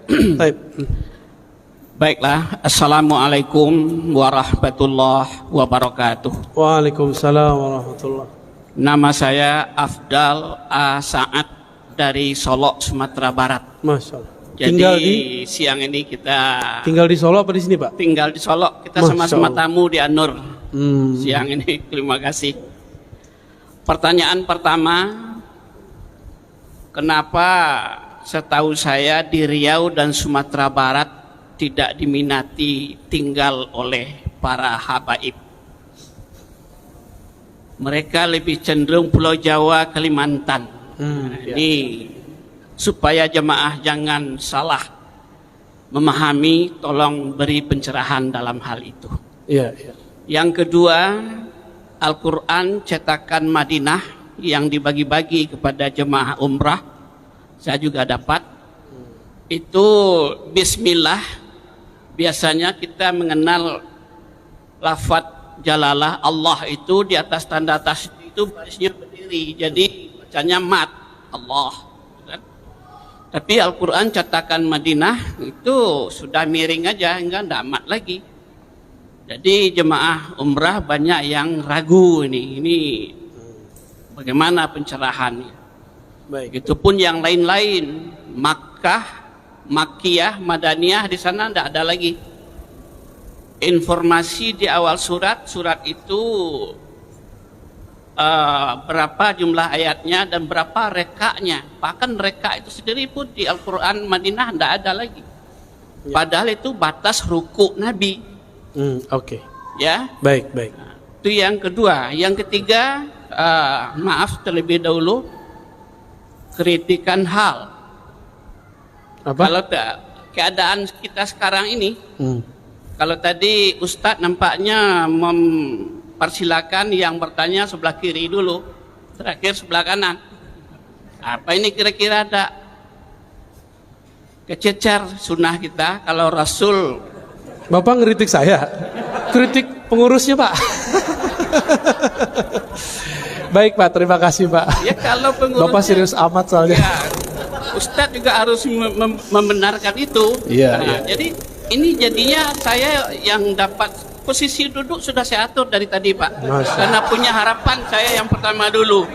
Baik. Baiklah, Assalamualaikum warahmatullahi wabarakatuh. Waalaikumsalam warahmatullah. Nama saya Afdal A. Saad dari Solok, Sumatera Barat. Masya Allah. Jadi siang ini kita Tinggal di Solo apa di sini, Pak? tinggal di Solok. Kita Masya sama-sama Allah. tamu di Anur siang ini. Terima kasih. Pertanyaan pertama, kenapa setahu saya di Riau dan Sumatera Barat tidak diminati tinggal oleh para habaib? Mereka lebih cenderung Pulau Jawa, Kalimantan. Ini supaya jemaah jangan salah memahami, tolong beri pencerahan dalam hal itu. Iya, iya. Yang kedua, Al-Quran cetakan Madinah yang dibagi-bagi kepada jemaah umrah, saya juga dapat. Itu Bismillah, biasanya kita mengenal lafadz Jalalah Allah itu di atas tanda tasydid itu barisnya berdiri, jadi bacanya mat Allah. Tapi Al-Quran cetakan Madinah itu sudah miring aja, enggak ada mat lagi. Jadi jemaah umrah banyak yang ragu ini bagaimana pencerahannya. Baik. Itu pun yang lain-lain, Makkah, Makkiyah, Madaniyah, di sana tidak ada lagi. Informasi di awal surat itu berapa jumlah ayatnya dan berapa rekaknya. Bahkan rekak itu sendiri pun di Al-Quran Madinah tidak ada lagi. Padahal itu batas ruku Nabi. Oke. Ya. Baik, baik. Itu yang kedua. Yang ketiga, maaf terlebih dahulu, kritikan hal. Apa? Kalau keadaan kita sekarang ini, kalau tadi Ustadz nampaknya mempersilakan yang bertanya sebelah kiri dulu, terakhir sebelah kanan. Apa ini kira-kira ada kececer sunnah kita kalau Rasul? Bapak ngeritik saya? Kritik pengurusnya, Pak. Baik, Pak. Terima kasih, Pak. Ya kalau pengurusnya, Bapak serius amat soalnya. ya, Ustadz juga harus membenarkan itu. Iya, Nah, iya. Jadi ini jadinya saya yang dapat posisi duduk sudah saya atur dari tadi, Pak. Masya. Karena punya harapan saya yang pertama dulu.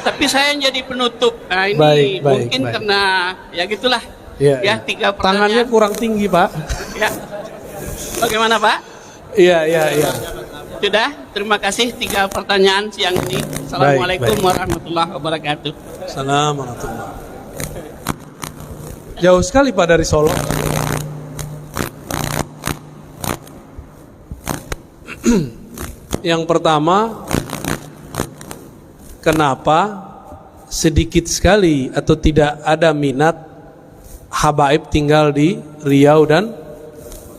Tapi saya yang jadi penutup. Nah ini Baik, baik, mungkin baik. karena ya gitulah. Iya, Ya, iya. 3 Tangannya pertanyaan. kurang tinggi, Pak. Ya. Bagaimana, Pak? Iya, iya, iya. Sudah? Terima kasih 3 pertanyaan siang ini. Assalamualaikum baik. warahmatullahi wabarakatuh. Assalamualaikum warahmatullahi. Jauh sekali, Pak, dari Solo. Yang pertama, kenapa sedikit sekali atau tidak ada minat habaib tinggal di Riau dan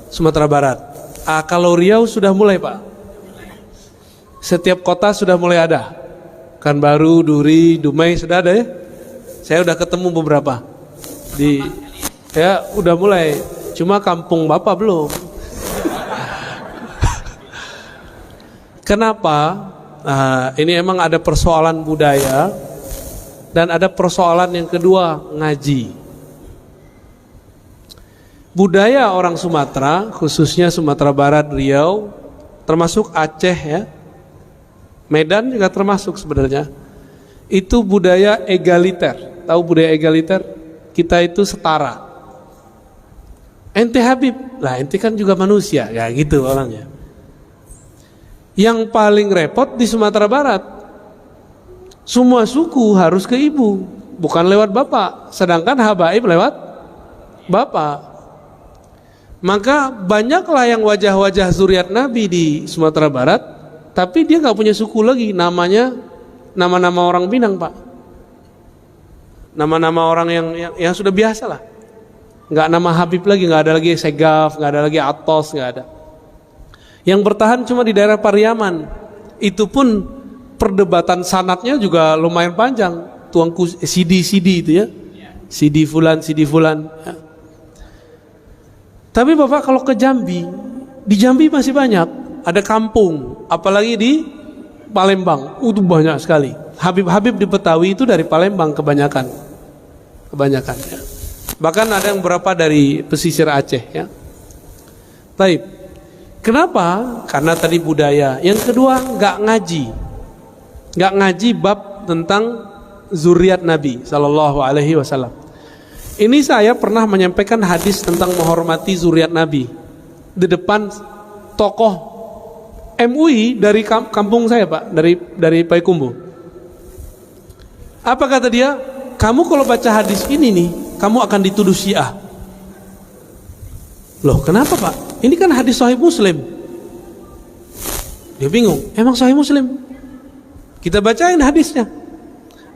Sumatera Barat? Kalau Riau sudah mulai, Pak. Setiap kota sudah mulai ada. Kanbaru, Duri, Dumai sudah ada ya? Saya udah ketemu beberapa. Ya udah mulai. Cuma kampung Bapak belum. Kenapa? Ini emang ada persoalan budaya dan ada persoalan yang kedua, ngaji. Budaya orang Sumatera, khususnya Sumatera Barat, Riau, termasuk Aceh ya, Medan juga termasuk sebenarnya. Itu budaya egaliter. Tahu budaya egaliter? Kita itu setara. Ente Habib, lah ente kan juga manusia, ya gitu orangnya. Yang paling repot di Sumatera Barat, semua suku harus ke ibu, bukan lewat bapak. Sedangkan habaib lewat bapak. Maka banyaklah yang wajah-wajah zuriat Nabi di Sumatera Barat, tapi dia nggak punya suku lagi, namanya nama-nama orang Minang, Pak. Nama-nama orang yang sudah biasa lah. Nggak nama Habib lagi, nggak ada lagi Segaf, nggak ada lagi Atos, nggak ada. Yang bertahan cuma di daerah Pariaman. Itu pun perdebatan sanatnya juga lumayan panjang. Tuangku CD itu ya, CD fulan ya. Tapi Bapak kalau ke Jambi, di Jambi masih banyak. Ada kampung, apalagi di Palembang, itu banyak sekali. Habib-habib di Betawi itu dari Palembang kebanyakan ya. Bahkan ada yang berapa dari pesisir Aceh ya. Taib. Kenapa? Karena tadi budaya. Yang kedua, nggak ngaji bab tentang zuriat Nabi Sallallahu Alaihi Wasallam. Ini saya pernah menyampaikan hadis tentang menghormati zuriat Nabi di depan tokoh MUI dari kampung saya, Pak, dari Payakumbuh. Apa kata dia? Kamu kalau baca hadis ini nih, kamu akan dituduh Syiah. Loh, kenapa, Pak? Ini kan hadis Sahih Muslim. Dia bingung, emang Sahih Muslim? Kita bacain hadisnya.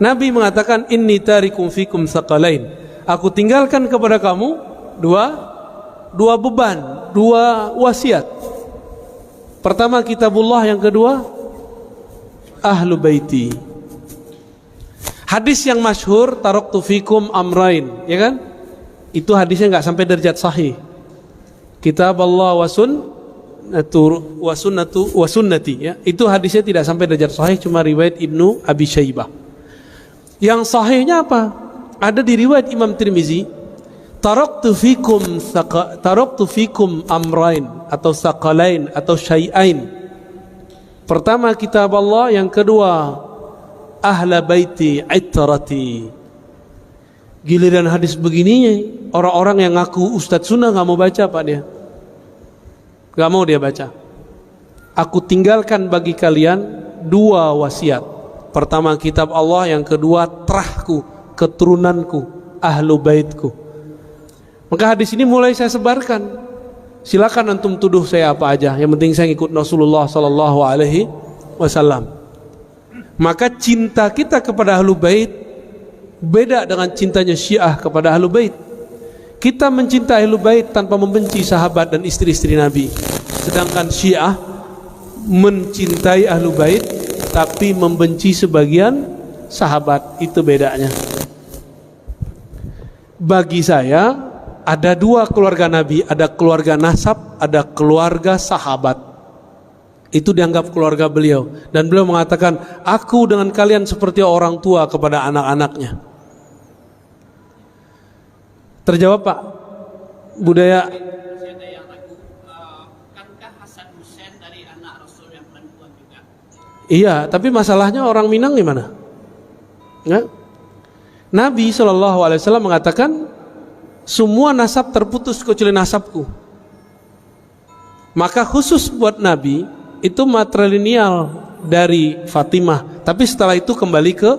Nabi mengatakan, inni tarikum fikum tsaqalain. Aku tinggalkan kepada kamu dua beban, dua wasiat. Pertama kitabullah, yang kedua ahlu baiti. Hadis yang masyhur, taraktu fikum amrain, ya kan? Itu hadisnya nggak sampai derajat sahih. Kitab Allah wa sunnati, ya. Itu hadisnya tidak sampai derajat sahih, cuma riwayat Ibnu Abi Syaibah. Yang sahihnya apa? Ada di riwayat Imam Tirmizi, taraktu fikum amrain atau saqalain atau syai'ain. Pertama kitab Allah, yang kedua ahla baiti itrati. Giliran hadis begininya, orang-orang yang ngaku Ustadz Sunnah nggak mau baca, Pak, dia nggak mau dia baca. Aku tinggalkan bagi kalian dua wasiat. Pertama kitab Allah, yang kedua terahku, keturunanku, ahlu baitku. Maka hadis ini mulai saya sebarkan. Silakan antum tuduh saya apa aja, yang penting saya ikut Rasulullah Sallallahu Alaihi Wasallam. Maka cinta kita kepada ahlu bait beda dengan cintanya Syiah kepada ahlu bait. Kita mencintai ahlu bait tanpa membenci sahabat dan istri-istri Nabi. Sedangkan Syiah mencintai ahlu bait tapi membenci sebagian sahabat. Itu bedanya. Bagi saya ada dua keluarga Nabi, ada keluarga nasab, ada keluarga sahabat. Itu dianggap keluarga beliau. Dan beliau mengatakan, aku dengan kalian seperti orang tua kepada anak-anaknya. Terjawab, Pak? Budaya. Masih ada yang ragu, kankah Hasan Hussein dari anak Rasul yang perempuan juga? Iya, tapi masalahnya orang Minang gimana? Ya? Nabi SAW mengatakan, semua nasab terputus kecuali nasabku. Maka khusus buat Nabi, itu matrilineal dari Fatimah. Tapi setelah itu kembali ke,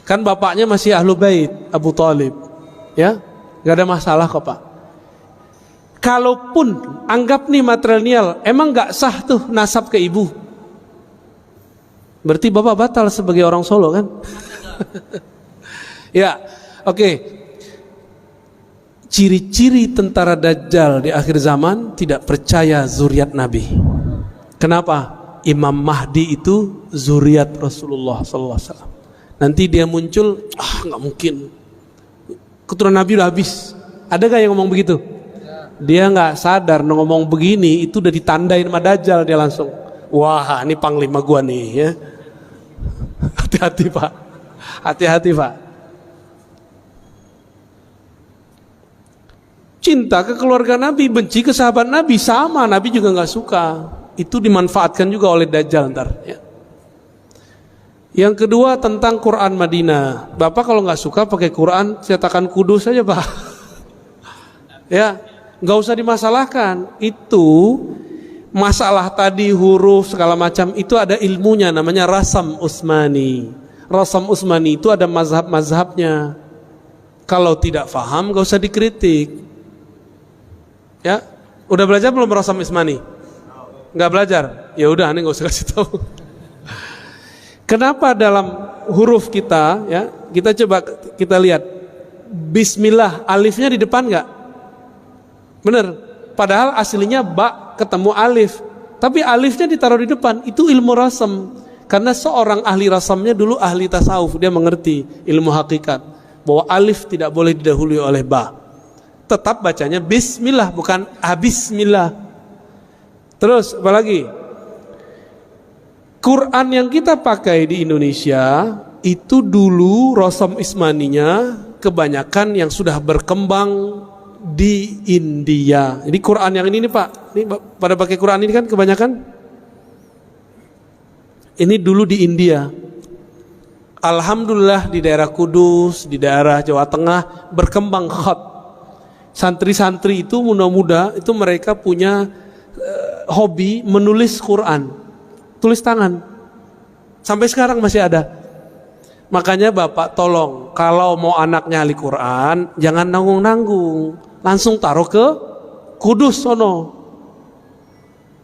kan bapaknya masih ahlu bait, Abu Thalib. Ya, gak ada masalah kok, Pak. Kalaupun anggap nih matrilineal, emang gak sah tuh nasab ke ibu. Berarti bapak batal sebagai orang Solo kan? Ya, oke. Ciri-ciri tentara Dajjal di akhir zaman tidak percaya zuriat Nabi. Kenapa? Imam Mahdi itu zuriat Rasulullah SAW. Nanti dia muncul, nggak mungkin. Keturunan Nabi udah habis. Ada gak yang ngomong begitu? Dia nggak sadar ngomong begini itu udah ditandain sama Dajjal, dia langsung, wah ini panglima gua nih ya. Hati-hati, Pak. Hati-hati, Pak. Cinta ke keluarga Nabi, benci ke sahabat Nabi, sama. Nabi juga nggak suka. Itu dimanfaatkan juga oleh Dajjal ntar ya. Yang kedua tentang Quran Madinah. Bapak kalau nggak suka pakai Quran cetakan Kudus saja, Pak. Ya, nggak usah dimasalahkan. Itu masalah tadi huruf segala macam itu ada ilmunya, namanya Rasam Utsmani. Rasam Utsmani itu ada mazhab-mazhabnya. Kalau tidak paham nggak usah dikritik. Ya, udah belajar belum Rasam Utsmani? Nggak belajar? Ya udah, ini nggak usah kasih tahu. Kenapa dalam huruf kita, ya, kita coba kita lihat Bismillah, alifnya di depan nggak? Bener. Padahal aslinya ba ketemu alif, tapi alifnya ditaruh di depan. Itu ilmu rasam. Karena seorang ahli rasamnya dulu ahli tasawuf, dia mengerti ilmu hakikat bahwa alif tidak boleh didahului oleh ba. Tetap bacanya Bismillah, bukan Bismillah. Terus apa lagi? Quran yang kita pakai di Indonesia itu dulu Rasam Ismaninya kebanyakan yang sudah berkembang di India. Jadi Quran yang ini nih Pak, ini pada pakai Quran ini kan kebanyakan ini dulu di India. Alhamdulillah di daerah Kudus, di daerah Jawa Tengah berkembang khat. Santri-santri itu muda-muda itu mereka punya hobi menulis Quran, tulis tangan. Sampai sekarang masih ada. Makanya Bapak tolong kalau mau anaknya ahli Quran jangan nanggung-nanggung, langsung taruh ke Kudus sono.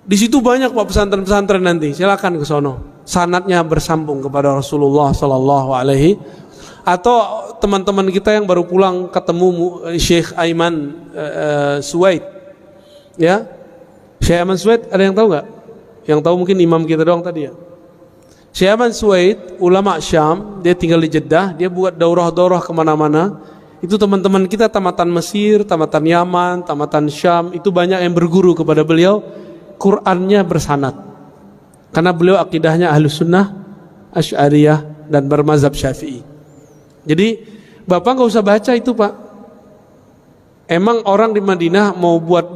Di situ banyak Pak pesantren-pesantren nanti, silakan ke sono. Sanadnya bersambung kepada Rasulullah Sallallahu Alaihi. Atau teman-teman kita yang baru pulang ketemu Syekh Aiman Suwaid, ya, Syekh Aiman Suwaid ada yang tahu nggak? Yang tahu mungkin imam kita doang tadi ya. Syekh Aiman Suwaid, ulama Syam, dia tinggal di Jeddah, dia buat daurah-daurah kemana-mana. Itu teman-teman kita tamatan Mesir, tamatan Yaman, tamatan Syam, itu banyak yang berguru kepada beliau. Qurannya bersanad, karena beliau akidahnya Ahlus Sunnah, Asy'ariyah dan bermazhab Syafi'i. Jadi Bapak nggak usah baca itu Pak. Emang orang di Madinah mau buat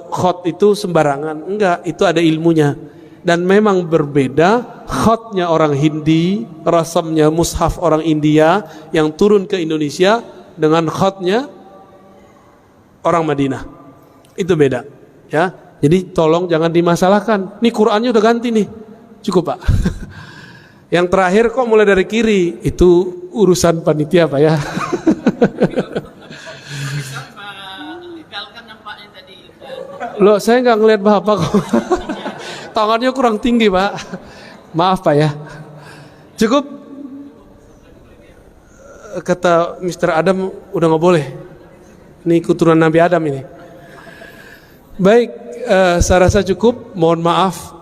khot itu sembarangan? Enggak, itu ada ilmunya. Dan memang berbeda khotnya orang Hindi, rasamnya mushaf orang India yang turun ke Indonesia dengan khotnya orang Madinah. Itu beda, ya. Jadi tolong jangan dimasalahkan. Nih Qurannya udah ganti nih, cukup Pak. Yang terakhir kok mulai dari kiri, itu urusan panitia Pak ya. Loh saya nggak ngeliat Bapak kok. Tangannya kurang tinggi Pak. Maaf Pak ya. Cukup. Kata Mr. Adam udah nggak boleh. Ini keturunan Nabi Adam ini. Baik, saya rasa cukup. Mohon maaf